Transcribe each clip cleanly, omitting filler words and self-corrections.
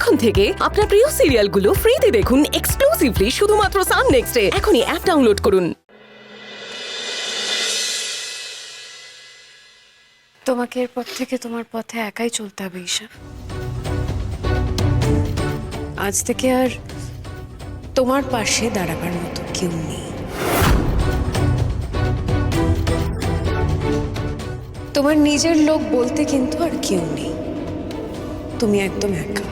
এখন থেকে আপনার প্রিয় সিরিয়ালগুলো ফ্রিতে দেখুন এক্সক্লুসিভলি শুধুমাত্র সান নেক্সটে। এখনই অ্যাপ ডাউনলোড করুন। তোমাকে এরপর থেকে তোমার পথে একাই চলতে হবে ঈশা। আজ থেকে আর তোমার পাশে দাঁড়াবার মতো কেউ নেই। তোমার নিজের লোক বলতে কিন্তু আর কেউ নেই। তুমি একদম একা।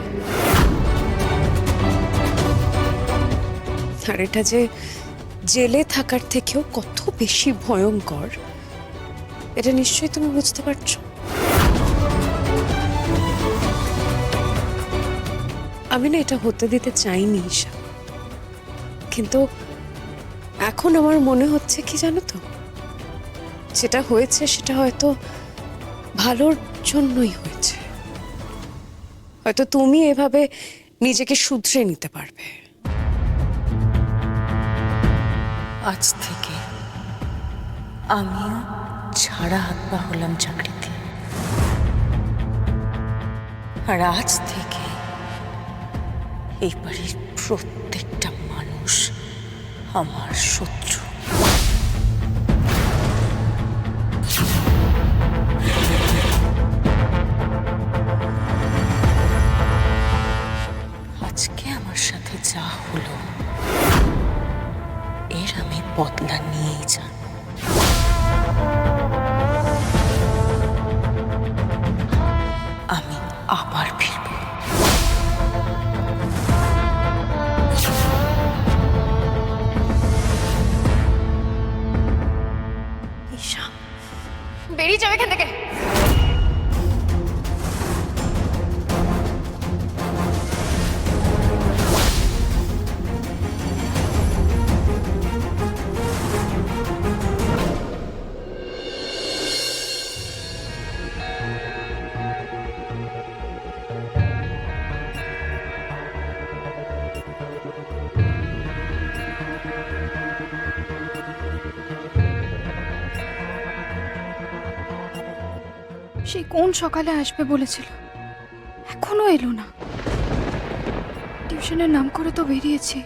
আর এটা যে জেলে থাকার থেকেও কত বেশি ভয়ঙ্কর, এটা নিশ্চয়ই তুমি বুঝতে পারছো। আমি না এটা হতে দিতে চাইনি ঈশা, কিন্তু এখন আমার মনে হচ্ছে কি জানো তো, যেটা হয়েছে সেটা হয়তো ভালোর জন্যই হয়েছে। হয়তো তুমি এভাবে নিজেকে শুধরে নিতে পারবে। আজ থেকে আমিও ছাড়া হাত পা হলাম চাকরিতে। আর আজ থেকে এই বাড়ির প্রত্যেকটা মানুষ আমার শত্রু। আজকে আমার সাথে যা হলো এর আমি বদলা নিয়েই যাব। আমি আবার ফিরব। ঈশা, বেরিয়ে যাও এখান থেকে। সেই কোন সকালে আসবে বলেছিল, এখনো এলো না। টিউশনের নাম করে তো বেরিয়েছে,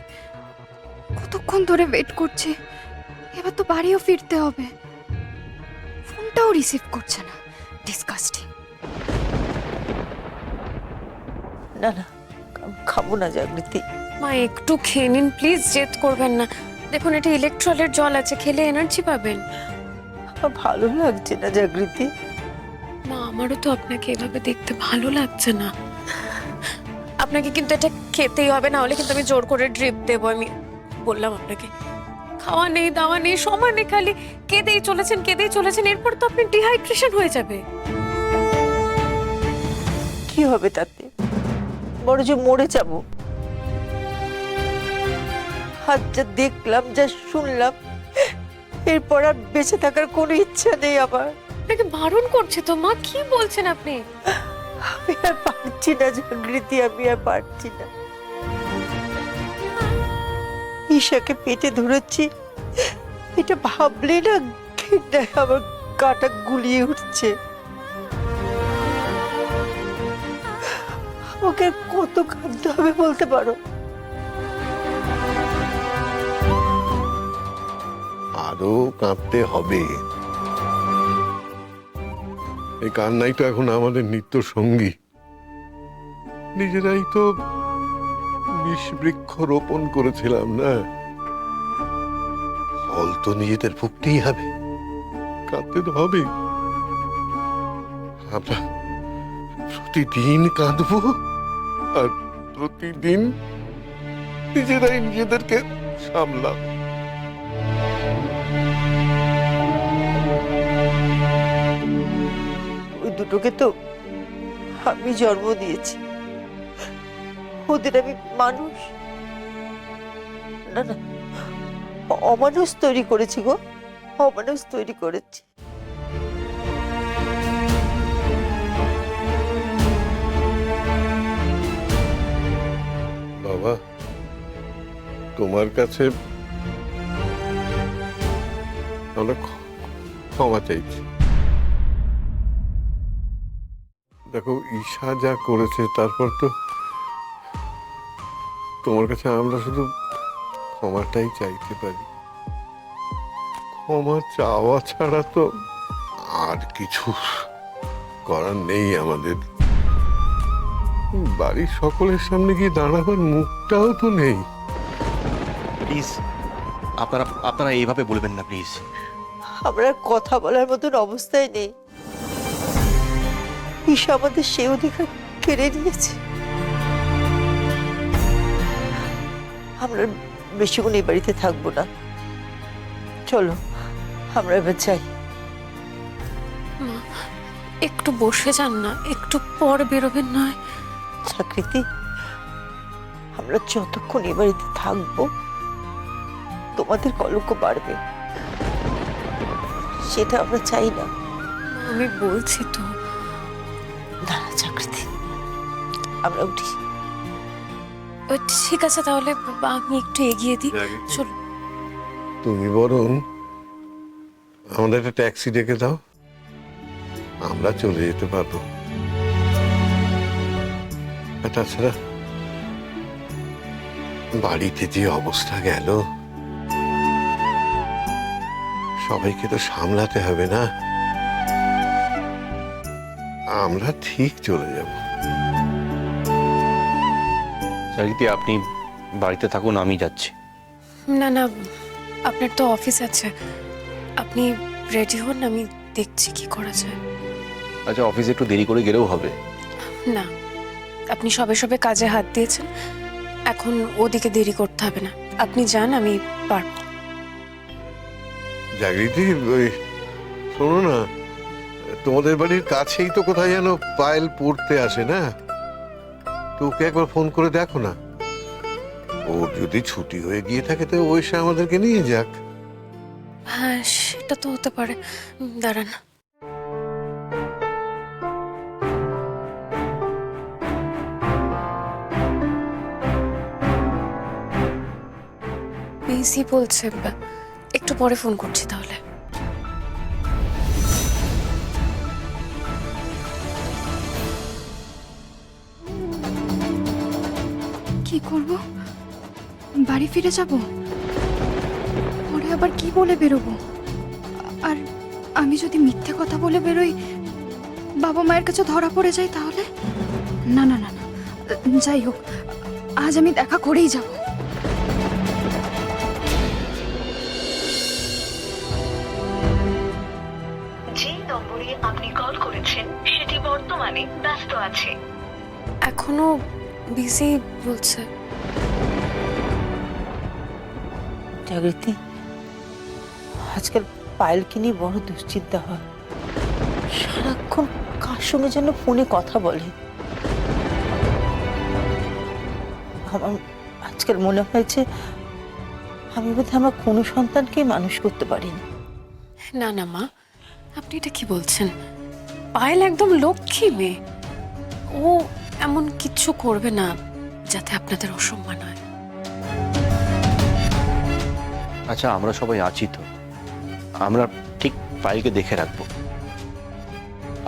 কতক্ষণ ধরে ওয়েট করছে। এবার তো বাড়িও ফিরতে হবে, ফোনটাও রিসিভ করছে না। ডিসকাস্টিং। না না, খাবো না জাগৃতি। মা একটু খেয়ে নিন প্লিজ, জেদ করবেন না। দেখুন এটা ইলেকট্রলের জল আছে, খেলে এনার্জি পাবেন। আমার ভালো লাগছে না জাগৃতি। মা আমারও তো আপনাকে এভাবে দেখতে ভালো লাগছে না। আপনাকে কিন্তু এটা খেতেই হবে, না হলে কিন্তু আমি জোর করে ড্রিপ দেবো। আমি বললাম আপনাকে খাওয়া নেই দাওয়া নেই, সমানে খালি কেঁদেই চলেছেন। এরপর তো আপনি ডিহাইড্রেশন হয়ে যাবে। কি হবে তাতে? বড় যে মরে যাব। আজ যা দেখলাম, যা শুনলাম, এরপর আর বেঁচে থাকার কোনো ইচ্ছা নেই আমার। আপনাকে বারণ করছে তো মা, কি বলছেন আপনি? আমি আর পারছি না জাগৃতি, আমি আর পারছি না। ঈশাকে পেটে ধরেছি, এটা ভাবলে না ঘৃণায় আমার গাটা গুলিয়ে উঠছে। আমাকে আর কত কাঁদতে হবে বলতে পারো? আরো কাঁদতে হবে। এই কান্নাই তো এখন আমাদের নিত্য সঙ্গী। নিজেরাই তো বিষ বৃক্ষ রোপণ করেছিলাম না, ফল তো নিজেদের ভুগতেই হবে, কাঁদতে তো হবে। আমরা প্রতিদিন কাঁদবো আর প্রতিদিন নিজেরাই নিজেদেরকে সামলাবো। ওই দুটোকে তো আমি জন্ম দিয়েছি, ওদের আমি মানুষ না, অমানুষ তৈরি করেছি গো, অমানুষ তৈরি করেছি। বাবা, তোমার কাছে আমরা ক্ষমা চাইছি। দেখো ঈশা যা করেছে তারপর তো তোমার কাছে আমরা শুধু ক্ষমাটাই চাইতে পারি। ক্ষমা চাওয়া ছাড়া তো আর কিছু করার নেই আমাদের। বাড়ির সকলের সামনে গিয়ে দাঁড়াবার মুখটাও তো নেই। প্লিজ আপনারা আপনারা এইভাবে বলবেন না প্লিজ। আমরা আর কথা বলার মতন অবস্থায় নেই। ঈশা আমাদের সে অধিকার কেড়ে নিয়েছে। আমরা বেশিক্ষণ এই বাড়িতে থাকবো না, চলো আমরা এবার যাই। একটু বসে যান না, একটু পর বেরোবেন নয়? চাকরিতে আমরা যতক্ষণ এ বাড়িতে থাকবো তোমাদের কলঙ্ক বাড়বে, সেটা আমরা চাই না। আমি বলছি তো। না না চাকরিতে, আমরা উঠি। ঠিক আছে তাহলে আমি একটু এগিয়ে দিই। চল। তুমি বরং আমাদের একটা ট্যাক্সি ডেকে দাও, আমরা চলে যেতে পারবো। আর তাছাড়া বাড়িতে যে অবস্থা গেল, সবাইকে তো সামলাতে হবে না? আমরা ঠিক চলে যাব। চাকরিতে আপনি বাড়িতে থাকুন, আমি যাচ্ছি। না না, আপনার তো অফিস আছে, আপনি রেডি হন, আমি দেখছি কি করা যায়। আচ্ছা, অফিসে একটু দেরি করে গেলেও হবে। না, আপনি সবে সবে কাজে হাত দিয়েছেন, এখন ওদিকে দেরি করতে হবে না। আপনি যান, আমি পারবো। জাগৃতি, ওই শোনো না, তোমাদের বাড়ির কাছেই তো কোথায় যেন পায়েল পড়তে আসে না? তো ওকে একবার ফোন করে দেখো না। ওর যদি ছুটি হয়ে গিয়ে থাকে তো ওই সে আমাদেরকে নিয়ে যাক। হ্যাঁ, সেটা তো হতে পারে। দাঁড়ান। বিজি বলছে, একটু পরে ফোন করছি তাহলে। কি করব? বাড়ি ফিরে যাব? পরে আবার কি বলে বেরোবো? আর আমি যদি মিথ্যে কথা বলে বেরোই, বাবা মায়ের কাছে ধরা পড়ে যাই তাহলে? না না না না, যাই হোক, আজ আমি দেখা করেই যাব। যে নম্বরে আপনি কল করেছেন সেটি বর্তমানে ব্যস্ত আছে। এখনো বিজি বলছে। জাগৃতি, আজকাল পায়েলকে নিয়ে বড় দুশ্চিন্তা হয়। সারাক্ষণ কার সঙ্গে যেন ফোনে কথা বলে। আমার আজকাল মনে হয়েছে আমি বোধহয় আমার কোনো সন্তানকে মানুষ করতে পারিনি। না না মা, আপনি এটা কি বলছেন? পায়েল একদম লক্ষ্মী মেয়ে, ও এমন কিচ্ছু করবে না যাতে আপনাদের অসম্মান হয়। আচ্ছা, আমরা সবাই আছি তো, আমরা ঠিক পায়েলকে দেখে রাখবো।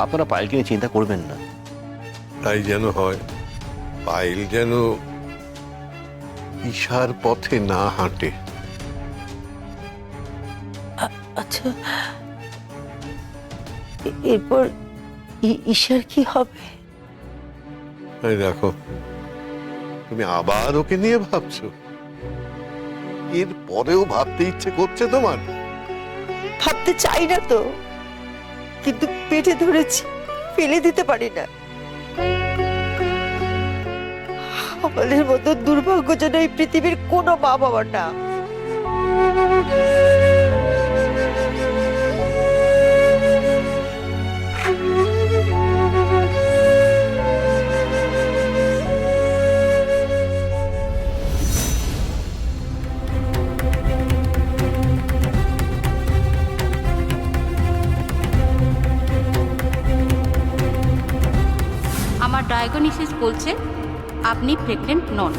আপনারা পায়েলকে নিয়ে চিন্তা করবেন না। তাই যেন হয়, পায়েল যেন ঈশার পথে না হাঁটে। আচ্ছা, এরপর ঈশার কি হবে? এই দেখো, তুমি আবার ওকে নিয়ে ভাবছো? এর পরেও ভাবতে ইচ্ছে করছে তোমার? ভাবতে চাই না তো, কিন্তু পেটে ধরেছি, ফেলে দিতে পারি না। আমাদের মতো দুর্ভাগ্যজনক এই পৃথিবীর কোনো মা বাবার না। আমার ডায়াগনোসিস বলছে আপনি প্রেগনেন্ট নন।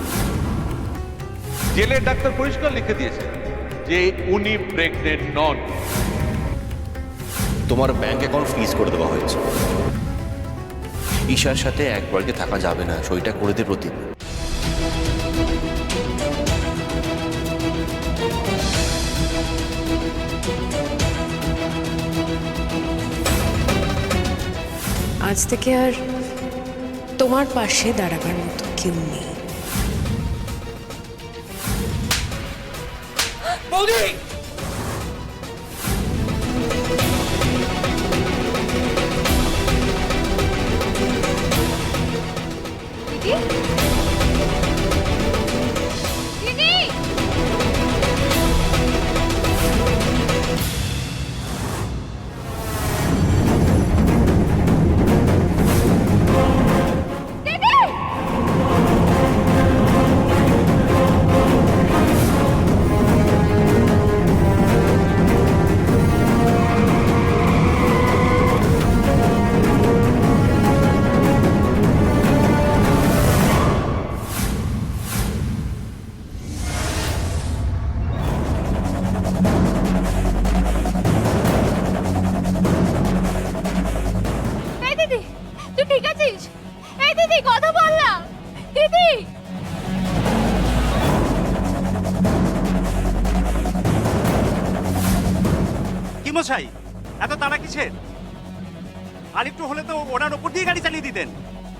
জেলের ডাক্তার পরিষ্কার লিখে দিয়েছে যে উনি প্রেগনেন্ট নন। তোমার ব্যাংক অ্যাকাউন্ট ফ্রিজ করে দেওয়া হয়েছে। ঈশার সাথে এক বাড়িতে থাকা যাবে না, সইটা করে দে প্রতীক। আজ থেকে আর তোমার পাশে দাঁড়াবার মতো কেউ নেই। এই দিদি, তুই ঠিক আছিস? এই দিদি, কথা বল না দিদি। কি মশাই, এত তাড়া কিসের? আর একটু হলে তো ওনার ওপর দিয়ে গাড়ি চালিয়ে দিতেন।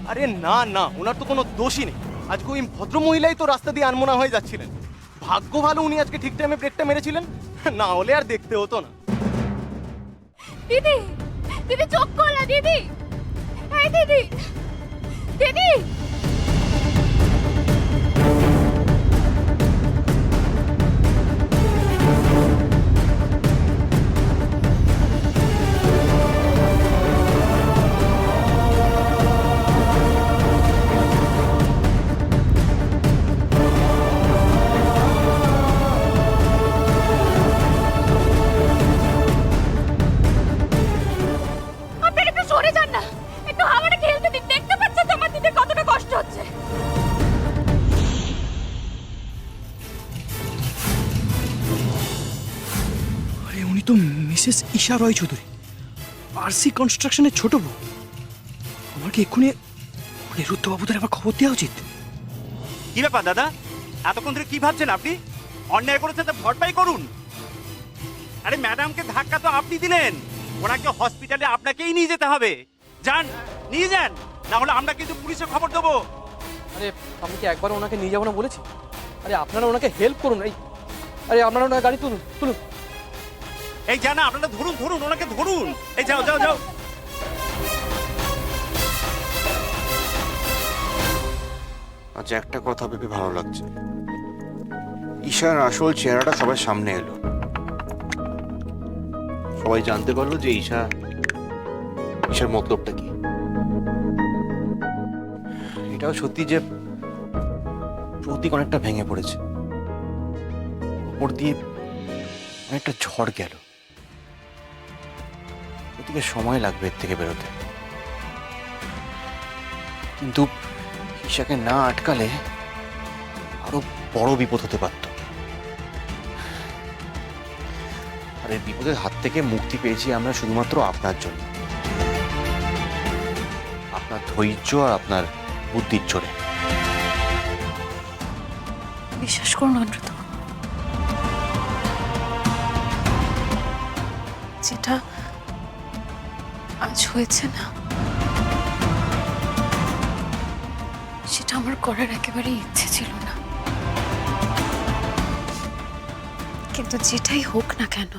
আরে না না, ওনার তো কোনো দোষই নেই। আজকে ওই ভদ্র মহিলাই তো রাস্তা দিয়ে আনমনা হয়ে যাচ্ছিলেন। ভাগ্য ভালো উনি আজকে ঠিক টাইমে ব্রেকটা মেরেছিলেন, না হলে আর দেখতে হতো না। দিদি, দিদি চোখ খোল না দিদি। এই দিদি, দিদি। আপনারা একটু সরে যান না, একটু হাওয়াটা খেলতে দিন। দেখতে পাচ্ছেন তো আমার দিদির কতটা কষ্ট হচ্ছে। আরে উনি তো মিসেস ঈশা রয় চৌধুরী, আরসি কনস্ট্রাকশনের ছোট বউ। আমার কি এক্ষুনি অনিরুদ্ধবাবুদের আবার খবর দেওয়া উচিত? কি ব্যাপার দাদা, এতক্ষণ ধরে কি ভাবছেন আপনি? অন্যায় করেছেন তো ভরপাই করুন। আরে ম্যাডামকে ধাক্কা তো আপনি দিলেন, ওনাকে হসপিটালে আপনাকেই নিয়ে যেতে হবে। যান, নিয়ে যান, না হলে আমরা কিন্তু পুলিশে খবর দেবো। আরে আমি কি একবার ওনাকে নিয়ে যাবো না বলেছি? আরে আপনারা ওনাকে হেল্প করুন। আরে আপনারা ওনার গাড়ি তুলুন তুলুন। এই জানা, আপনারা ধরুন ধরুন, ওনাকে ধরুন। এই যাও যাও যাও। আজ একটা কথা ভেবে ভালো লাগছে, ঈশার আসল চেহারাটা সবার সামনে এলো। সবাই জানতে পারলো যে ঈশার মতলবটা কি। এটাও সত্যি যে প্রতীক অনেকটা ভেঙে পড়েছে, ওপর দিয়ে অনেকটা ঝড় গেল। প্রতীকের সময় লাগবে এর থেকে বেরোতে, কিন্তু ঈশাকে না আটকালে আরো বড় বিপদ হতে পারত। আর এই বিপদের হাত থেকে মুক্তি পেয়েছি আমরা শুধুমাত্র আপনার জন্য, আপনার ধৈর্য আর আপনার বুদ্ধির জোরে। বিশ্বাস করুন অনুরোধ, যেটা আজ হয়েছে না, সেটা আমার করার একেবারেই ইচ্ছে ছিল না। কিন্তু যেটাই হোক না কেন,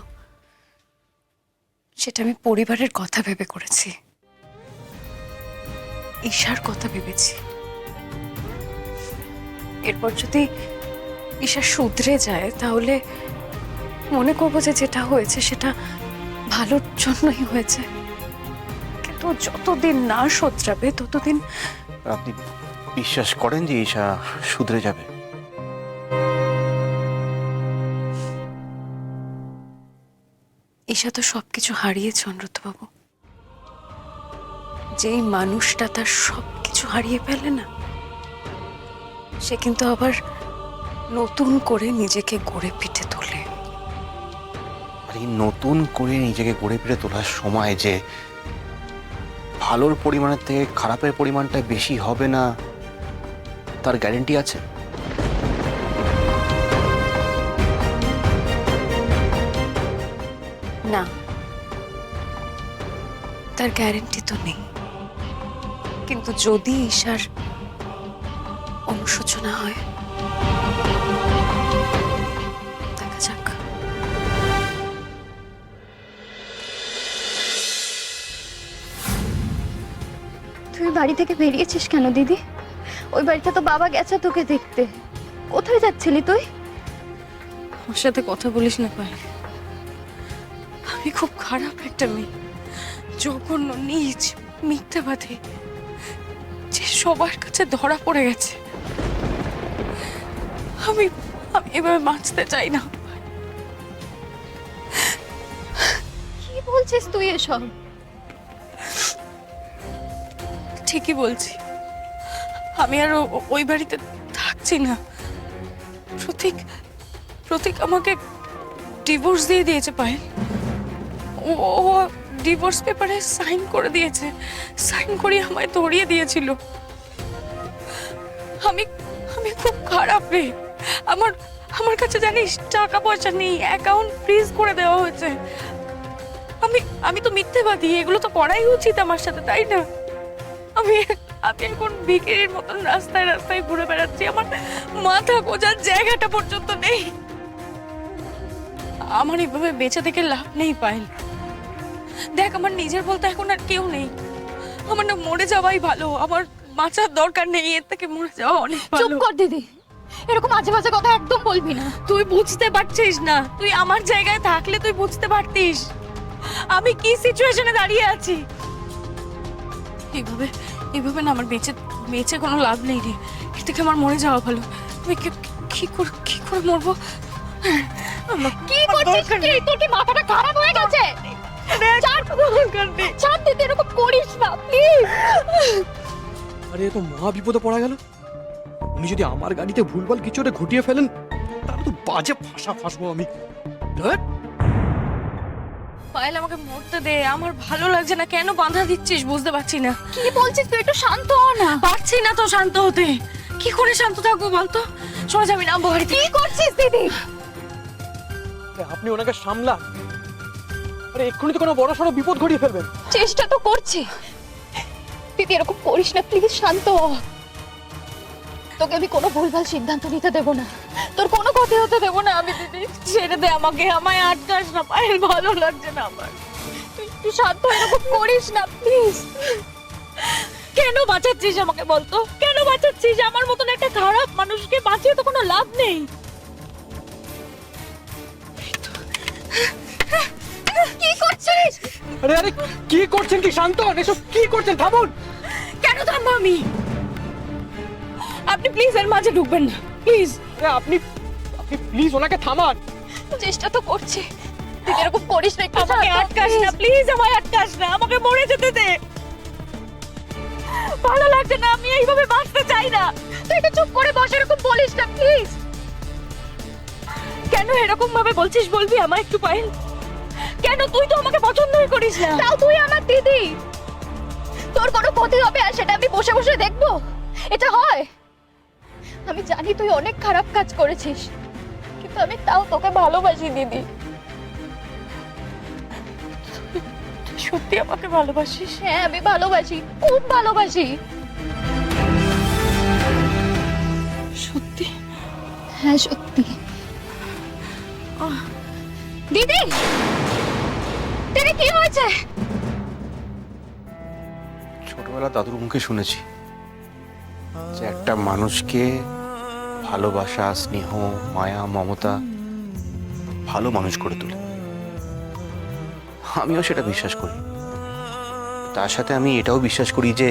সেটা আমি পরিবারের কথা ভেবে করেছি, ঈশার কথা ভেবেছি। এরপর যদি ঈশা শুধরে যায় তাহলে মনে করবো যে যেটা হয়েছে সেটা ভালোর জন্যই হয়েছে। কিন্তু যতদিন না শোধরাবে ততদিন। আপনি বিশ্বাস করেন যে ঈশা শুধরে যাবে? ঈশা তো সবকিছু হারিয়েছে অনুরুদ্ধবাবু। যেই মানুষটা তার সবকিছু হারিয়ে ফেলে না, সে কিন্তু আবার নতুন করে নিজেকে গড়ে পিঠে তোলে। আর এই নতুন করে নিজেকে গড়ে ফিরে তোলার সময় যে ভালোর পরিমাণের থেকে খারাপের পরিমাণটা বেশি হবে না, তার গ্যারেন্টি আছে? না, তার গ্যারেন্টি তো নেই। কিন্তু যদি ঈশার অনুশোচনা হয়, দেখা যাক। তুই বাড়ি থেকে বেরিয়েছিস কেন দিদি? ওই বাড়িতে তো বাবা গেছে তোকে দেখতে। কোথায় যাচ্ছিলি তুই? ওর সাথে কথা বলিস না পায়েল। আমি খুব খারাপ একটা মেয়ে, জঘন্য, নীচ, মিথ্যাবাদী, যে সবার কাছে ধরা পড়ে গেছে। আমি আমি এভাবে বাঁচতে চাই না। কি বলছিস তুই এসব? ঠিকই বলছি, আমি আর ওই বাড়িতে থাকছি না। প্রতীক প্রতীক আমাকে ডিভোর্স দিয়ে দিয়েছে পায়েল। ও ডিভোর্স পেপারে সাইন করে দিয়েছে, সাইন করিয়ে আমায় ধরিয়ে দিয়েছিল। আমি আমি খুব খারাপ রে। আমার কাছে জানিস টাকা পয়সা নেই, অ্যাকাউন্ট ফ্রিজ করে দেওয়া হয়েছে। আমি তো মিথ্যেবাদী, এগুলো তো করাই উচিত আমার সাথে, তাই না? আমি এখন ভিখিরির মতন রাস্তায় রাস্তায় ঘুরে বেড়াচ্ছি, আমার মাথা গোজার জায়গাটা পর্যন্ত নেই। আমার এভাবে বেঁচে থেকে লাভ নেই পায়েল। দেখ, আমার নিজের বলতে এখন আর কেউ নেই। আমার না মরে যাওয়াই ভালো, আমার বাঁচার দরকার নেই, এর থেকে মরে যাওয়া অনেক ভালো। চুপ কর দিদি, এরকম আজে বাজে কথা একদম বলবি না। তুই বুঝতে পারছিস না, তুই আমার জায়গায় থাকলে তুই বুঝতে পারতিস আমি কি সিচুয়েশনে দাঁড়িয়ে আছি। এইভাবে না আমার বেঁচে কোনো লাভ নেই রে, এর থেকে আমার মরে যাওয়া ভালো। আমি কি করে মরবো? কি করছিস কি? তোর কি মাথাটা খারাপ হয়ে গেছে? ছাড় দিদি, এরকম করিস না প্লিজ। আরে এ তো মহা বিপদে পড়া গেল। উনি যদি আমার গাড়িতে ভুলভাল কিছু একটা ঘটিয়ে ফেলেন, তাহলে তো বাজে ফাঁসবো আমি। পায়েল, আমাকে মরতে দে, আমার ভালো লাগছে না। কেন বাঁধা দিচ্ছিস বুঝতে পারছি না। কি বলছিস তুই? একটু শান্ত হ না। পারছি না তো শান্ত হতে। কি করে শান্ত থাকবো বলতো? শোনা যাবি না বাড়িতে। কি করছিস দিদি? আপনি ওনাকে সামলান। আরে এক্ষুনি তো কোনো বড় সড়ো বিপদ ঘটিয়ে ফেলবেন। চেষ্টা তো করছি দিদি, এরকম করিস না প্লিজ, শান্ত হ। তোকে আমি কোনো ভুলভাল সিদ্ধান্ত নিতে দেব না, তোর কোনো ক্ষতি হতে দেব না আমি দিদি। ছেড়ে দে আমাকে, আমায় আটকাস না পায়েল, ভালো লাগছে না আমার। তুই শান্ত, এরকম করিস না প্লিজ। কেন বাঁচাচ্ছিস আমাকে বলতো? কেন বাঁচাচ্ছিস? আমার মতন একটা খারাপ মানুষকে বাঁচিয়ে তো কোনো লাভ নেই। কি করছিস? আরে কি করছেন? কি শান্ত হন, এসব কি করছেন? থামুন। কেন থামবো আমি? আপনি প্লিজ এর মাঝে ঢুকবেন না, প্লিজ। আপনি প্লিজ ওনাকে থামান। চেষ্টা তো করছি দিদি, এরকম করিস না। আমাকে আটকাস না প্লিজ, আমায় আটকাস না, আমাকে মরে যেতে দে। ভালো লাগছে না, আমি এইভাবে বাঁচতে চাই না। তুই একটু চুপ করে বস, এরকম বলিস না প্লিজ। কেন এরকম ভাবে বলছিস বলবি আমায় একটু পায়েল? কেন? তুই তো আমাকে পছন্দই করিস না। তাও তুই আমার দিদি, তোর কোনো ক্ষতি হবে আর সেটা আমি বসে বসে দেখবো? এটা হয়? আমি জানি তুই অনেক খারাপ কাজ করেছিস, কিন্তু আমি তাও তোকে ভালোবাসি দিদি। তুই সত্যি আমাকে ভালোবাসিস? হ্যাঁ, আমি ভালোবাসি, খুব ভালোবাসি। সত্যি? হ্যাঁ সত্যি। দিদি, দিদি কি হয়েছে? ছোটবেলা দাদুর মুখে শুনেছি যে একটা মানুষকে ভালোবাসা, স্নেহ, মায়া, মমতা ভালো মানুষ করে তোলে। আমিও সেটা বিশ্বাস করি। তার সাথে আমি এটাও বিশ্বাস করি যে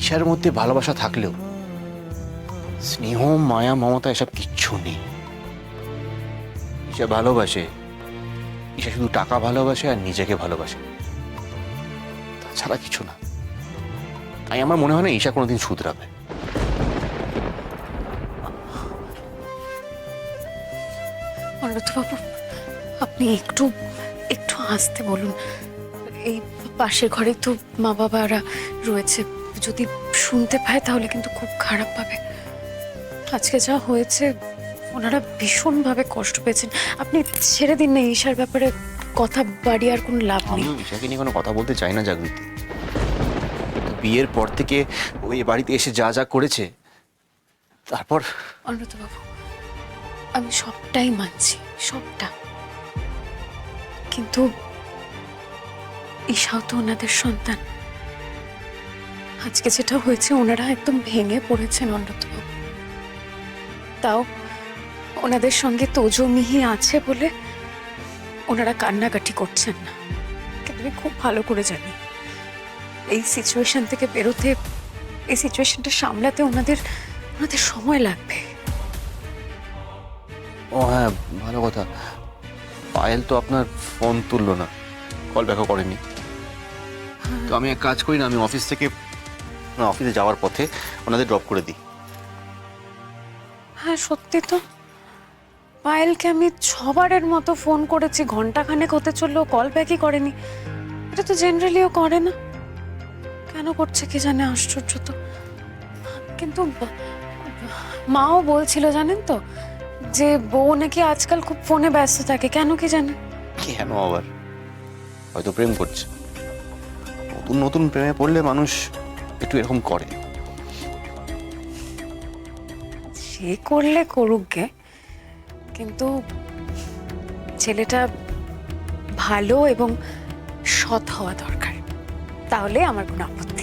ঈশার মধ্যে ভালোবাসা থাকলেও স্নেহ, মায়া, মমতা এসব কিচ্ছু নেই। ঈশা ভালোবাসে, ঈশা শুধু টাকা ভালোবাসে আর নিজেকে ভালোবাসে, তাছাড়া কিছু না। তাই আমার মনে হয় না ঈশা কোনোদিন শুধরাবে। অন্নদাবাবু, আপনি একটু আসতে বলুন। এই পাশের ঘরে তো মা বাবারা রয়েছে, যদি শুনতে পায় তাহলে কিন্তু খুব খারাপ পাবে। আজকে যা হয়েছে ওনারা ভীষণভাবে কষ্ট পেয়েছেন। আপনি ছেড়ে দিন না, ঈশার ব্যাপারে কথা বাড়িয়ে আর কোনো লাভ নেই। আমিও ঈশাকে নিয়ে কোনো কথা বলতে চাই না জাগৃতি, বিয়ের পর থেকে ওই বাড়িতে এসে যা যা করেছে, তারপর অনুব্রতবাবু, আমি সবটাই মানছি, সবটা, কিন্তু ঈশাও তো ওনাদের সন্তান। আজকে যেটা হয়েছে, ওনারা একদম ভেঙে পড়েছেন অনুব্রতবাবু। তাও ওনাদের সঙ্গে তোজো মিহি আছে বলে ওনারা কান্নাকাটি করছেন না। কিন্তু আমি খুব ভালো করে জানি এই সিচুয়েশন থেকে বেরোতে, এই সিচুয়েশনটা সামলাতে ওনাদের সময় লাগবে। ও হ্যাঁ, ভালো কথা, পায়েল তো আপনার ফোন তুললো না, কল ব্যাকও করেনি। তো আমি এক কাজ করি না, আমি অফিসে যাওয়ার পথে ওনাদের ড্রপ করে দিই। হ্যাঁ সত্যি তো, পায়েলকে আমি 6 বারের মতো ফোন করেছি, ঘন্টাখানেক হতে চললো, কল ব্যাকই করেনি। এটা তো জেনারেলিও করে না, কেন করছে কি জানে, আশ্চর্য তো। কিন্তু মাও বলছিল জানেন তো, যে বউ নাকি আজকাল খুব ফোনে ব্যস্ত থাকে, কেন কি জানে। কেন আবার? হয়তো প্রেম করছে। নতুন নতুন প্রেমে পড়লে মানুষ একটু এরকম করে। সে করলে করুক গে, কিন্তু ছেলেটা ভালো এবং সৎ হওয়া দরকার, তাহলে আমার কোনো আপত্তি